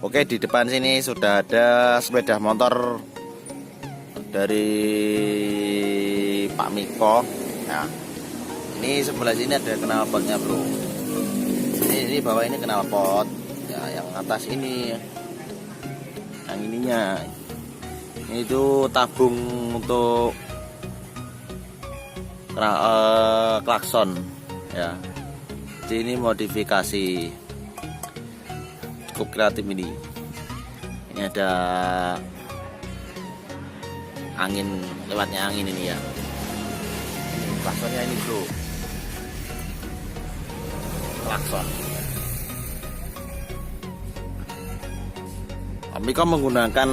Oke, di depan sini sudah ada sepeda motor dari Pak Miko. Nah, ini sebelah sini ada knalpotnya, bro. Ini bawah ini knalpot. Ya, yang atas ini, yang ininya, ini itu tabung untuk klakson. Ya, jadi ini modifikasi. Cukup kreatif ini. Ini ada angin, lewatnya angin ini ya. Ini klaksonnya ini, bro. Klakson. Miko menggunakan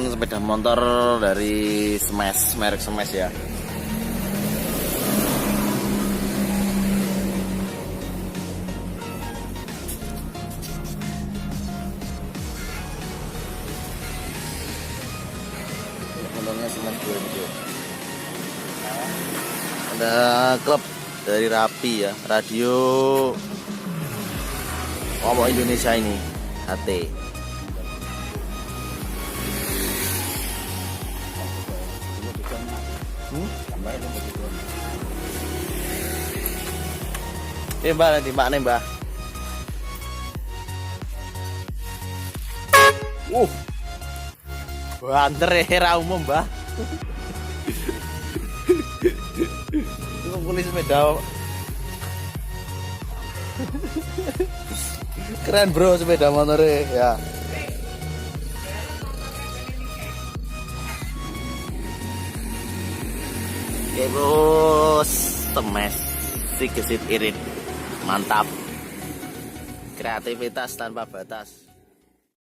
sepeda motor dari Smash, merek Smash ya. Motornya Smash 2000. Ada klub dari Rapi ya, radio Ngomong Indonesia ini, HT. Ini mbak, nanti mbak nih mbak. Banter ya, umum mbak. Itu kulit sepeda. Keren bro sepeda motornya ya. Oke bro, Smash si gesit irit. Mantap. Kreativitas tanpa batas.